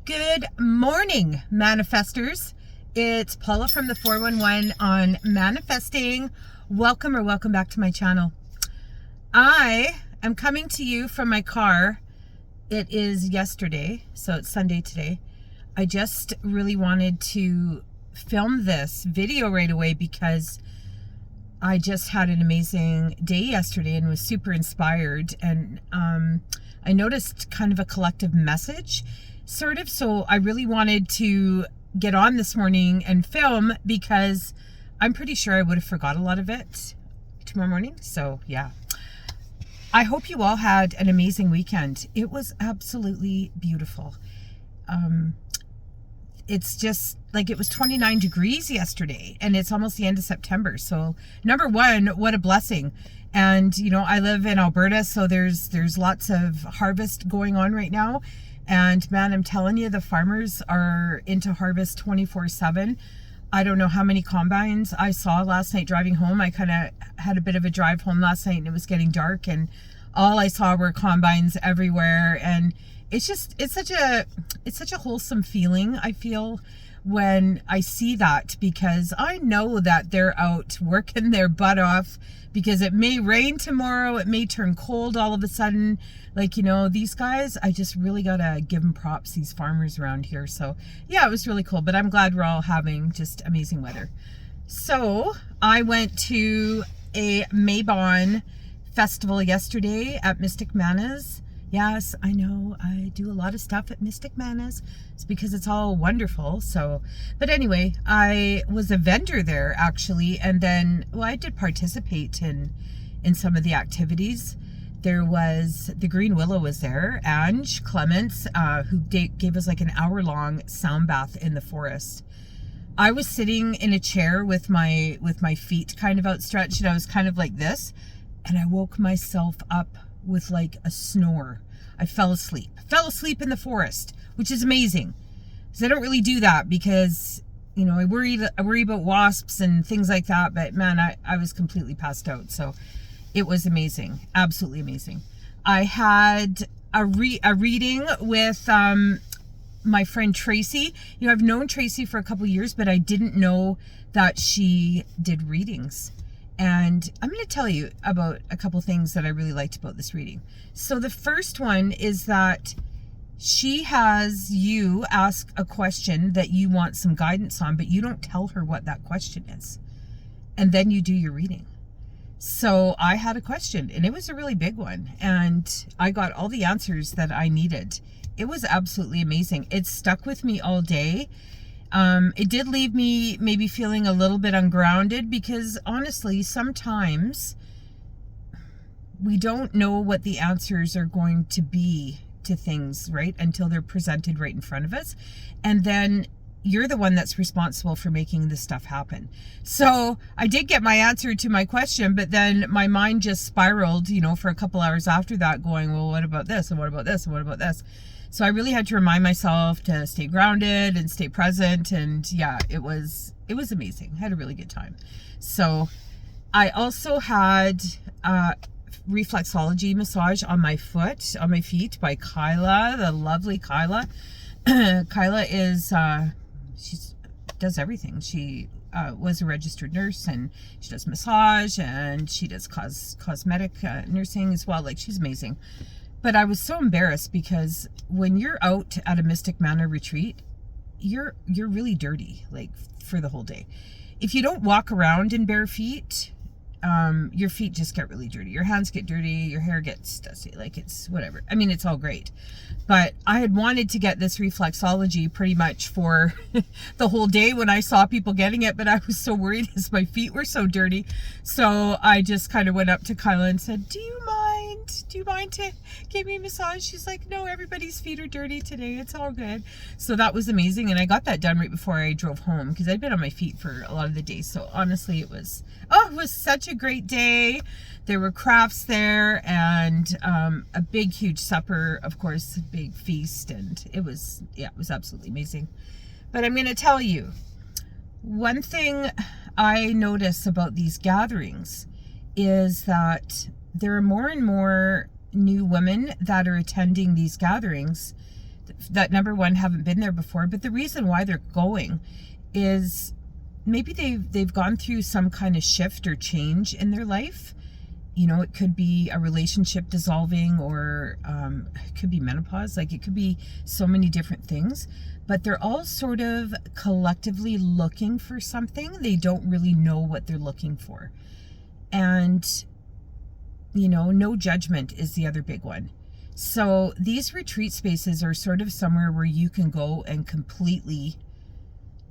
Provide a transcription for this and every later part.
Good morning, manifestors. It's Paula from the 411 on manifesting. Welcome back to my channel. I am coming to you from my car. It is yesterday, so it's Sunday today. I just really wanted to film this video right away because I just had an amazing day yesterday and was super inspired, and I noticed kind of a collective message sort of, so I really wanted to get on this morning and film because I'm pretty sure I would have forgot a lot of it tomorrow morning. So yeah, I hope you all had an amazing weekend. It was absolutely beautiful. It's just like, it was 29 degrees yesterday and it's almost the end of September. So number one, what a blessing. And you know, I live in Alberta, so there's lots of harvest going on right now. And man, I'm telling you, the farmers are into harvest 24/7. I don't know how many combines I saw last night driving home. I kind of had a bit of a drive home last night and it was getting dark and all I saw were combines everywhere. And it's such a wholesome feeling, I feel, when I see that, because I know that they're out working their butt off, because it may rain tomorrow, it may turn cold all of a sudden. Like, you know, these guys, I just really gotta give them props, these farmers around here. So yeah, it was really cool, but I'm glad we're all having just amazing weather. So I went to a Mabon festival yesterday at Mystic Manna's. Yes, I know, I do a lot of stuff at Mystic Manna's. It's because it's all wonderful. So, but anyway, I was a vendor there actually, and then, well, I did participate in some of the activities. There was, the Green Willow was there, Ange Clements, who gave us like an hour-long sound bath in the forest. I was sitting in a chair with my feet kind of outstretched, and I was kind of like this, and I woke myself up with like a snore. I fell asleep in the forest, which is amazing, because I don't really do that because, you know, I worry about wasps and things like that. But man, I was completely passed out. So it was amazing, absolutely amazing. I had a reading with my friend Tracy. You know, I've known Tracy for a couple years, but I didn't know that she did readings. And I'm going to tell you about a couple things that I really liked about this reading. So the first one is that she has you ask a question that you want some guidance on, but you don't tell her what that question is. And then you do your reading. So I had a question, and it was a really big one. And I got all the answers that I needed. It was absolutely amazing. It stuck with me all day. It did leave me maybe feeling a little bit ungrounded, because honestly, sometimes we don't know what the answers are going to be to things, right? Until they're presented right in front of us. And then you're the one that's responsible for making this stuff happen. So I did get my answer to my question, but then my mind just spiraled, you know, for a couple hours after that, going, well, what about this? And what about this? And what about this? So I really had to remind myself to stay grounded and stay present. And yeah, it was amazing. I had a really good time. So I also had reflexology massage on my feet by Kyla, the lovely Kyla. Kyla is, she does everything. She was a registered nurse, and she does massage, and she does cosmetic nursing as well. Like, she's amazing. But I was so embarrassed because when you're out at a Mystic Manna retreat, you're really dirty, like, for the whole day. If you don't walk around in bare feet, your feet just get really dirty. Your hands get dirty, your hair gets dusty, like, it's whatever. I mean, it's all great. But I had wanted to get this reflexology pretty much for the whole day when I saw people getting it, but I was so worried because my feet were so dirty. So I just kind of went up to Kyla and said, do you mind to give me a massage? She's like, no, everybody's feet are dirty today, it's all good. So that was amazing, and I got that done right before I drove home, because I'd been on my feet for a lot of the day. So honestly, it was such a great day. There were crafts there, and a big huge supper, of course, a big feast, and it was absolutely amazing. But I'm going to tell you, one thing I notice about these gatherings is that there are more and more new women that are attending these gatherings that number one haven't been there before, but the reason why they're going is maybe they've gone through some kind of shift or change in their life. You know, it could be a relationship dissolving, or it could be menopause. Like, it could be so many different things, but they're all sort of collectively looking for something. They don't really know what they're looking for. And, you know, no judgment is the other big one. So these retreat spaces are sort of somewhere where you can go and completely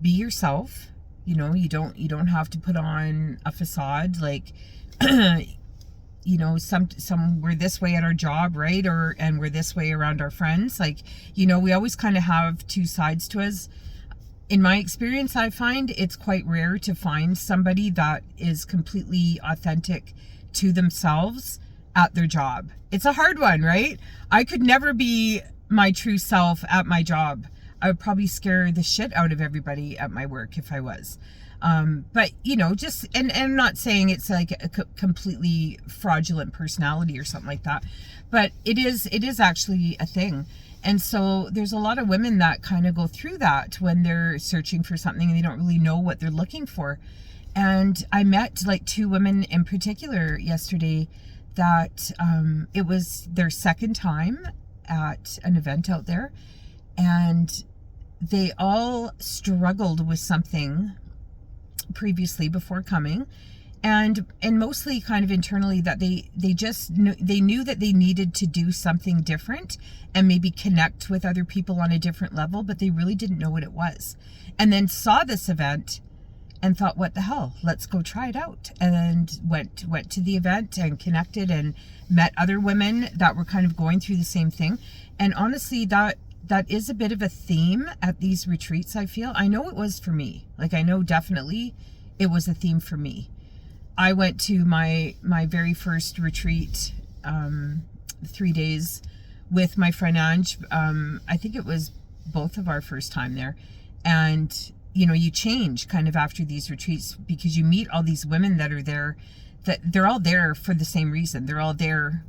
be yourself. You know, you don't have to put on a facade, like, you know, some we're this way at our job, right? And we're this way around our friends. Like, you know, we always kind of have two sides to us. In my experience, I find it's quite rare to find somebody that is completely authentic to themselves at their job. It's a hard one, right? I could never be my true self at my job. I would probably scare the shit out of everybody at my work if I was. But, you know, just, and I'm not saying it's like a completely fraudulent personality or something like that, but it is actually a thing. And so there's a lot of women that kind of go through that when they're searching for something and they don't really know what they're looking for. And I met like two women in particular yesterday that it was their second time at an event out there, and they all struggled with something previously before coming, and mostly kind of internally, that they just knew that they needed to do something different and maybe connect with other people on a different level, but they really didn't know what it was. And then saw this event and thought, what the hell, let's go try it out. And went to the event and connected and met other women that were kind of going through the same thing. And honestly, that is a bit of a theme at these retreats, I feel. I know it was for me. Like, I know definitely it was a theme for me. I went to my very first retreat, 3 days with my friend Ange. I think it was both of our first time there. And, you know, you change kind of after these retreats, because you meet all these women that are there, that they're all there for the same reason. They're all there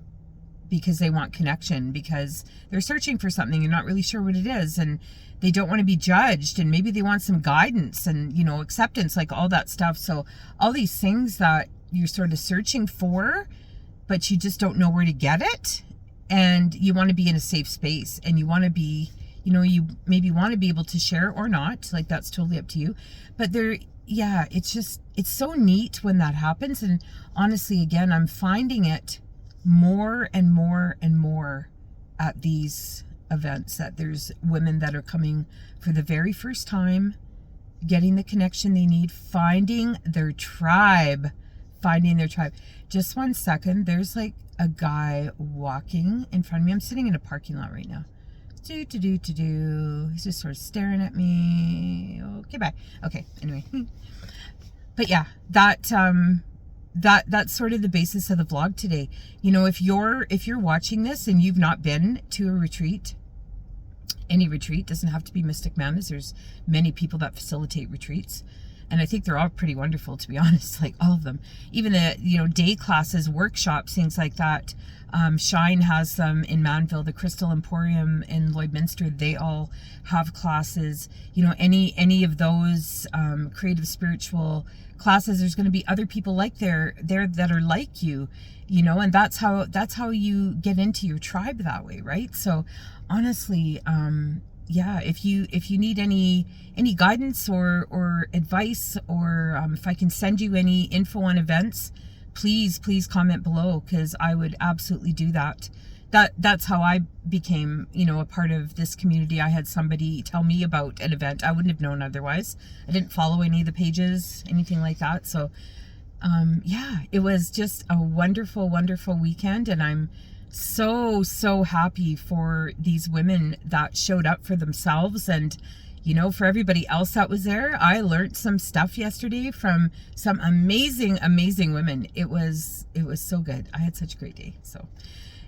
because they want connection, because they're searching for something and not really sure what it is, and they don't want to be judged, and maybe they want some guidance and, you know, acceptance, like all that stuff. So all these things that you're sort of searching for, but you just don't know where to get it, and you want to be in a safe space, and you want to be, you know, you maybe want to be able to share or not, like, that's totally up to you. But yeah, it's so neat when that happens. And honestly, again, I'm finding it more and more and more at these events, that there's women that are coming for the very first time, getting the connection they need, finding their tribe. Just 1 second. There's like a guy walking in front of me. I'm sitting in a parking lot right now. He's just sort of staring at me. Okay, bye. Okay, anyway. But yeah, that's sort of the basis of the vlog today. You know, if you're watching this and you've not been to a retreat, any retreat, doesn't have to be Mystic Mandas. There's many people that facilitate retreats, and I think they're all pretty wonderful, to be honest, like all of them. Even the, you know, day classes, workshops, things like that. Shine has them in Manville, the Crystal Emporium in Lloydminster, they all have classes. You know, any of those creative spiritual classes, there's going to be other people like there that are like you, you know, and that's how you get into your tribe that way, right? So honestly, yeah, if you need any guidance or advice, or if I can send you any info on events, please comment below, because I would absolutely do that. That's how I became, you know, a part of this community. I had somebody tell me about an event. I wouldn't have known otherwise. I didn't follow any of the pages, anything like that. So yeah, it was just a wonderful, wonderful weekend, and I'm so happy for these women that showed up for themselves. And, you know, for everybody else that was there, I learned some stuff yesterday from some amazing women. It was so good. I had such a great day. So,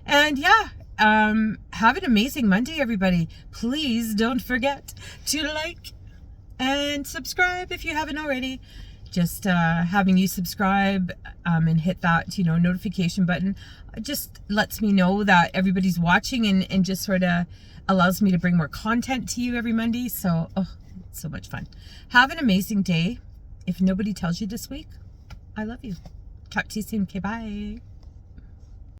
and yeah, have an amazing Monday, everybody. Please don't forget to like and subscribe if you haven't already. Just having you subscribe and hit that, you know, notification button. it just lets me know that everybody's watching, and just sort of allows me to bring more content to you every Monday. So, oh, it's so much fun. Have an amazing day. If nobody tells you this week, I love you. Talk to you soon. Okay, bye.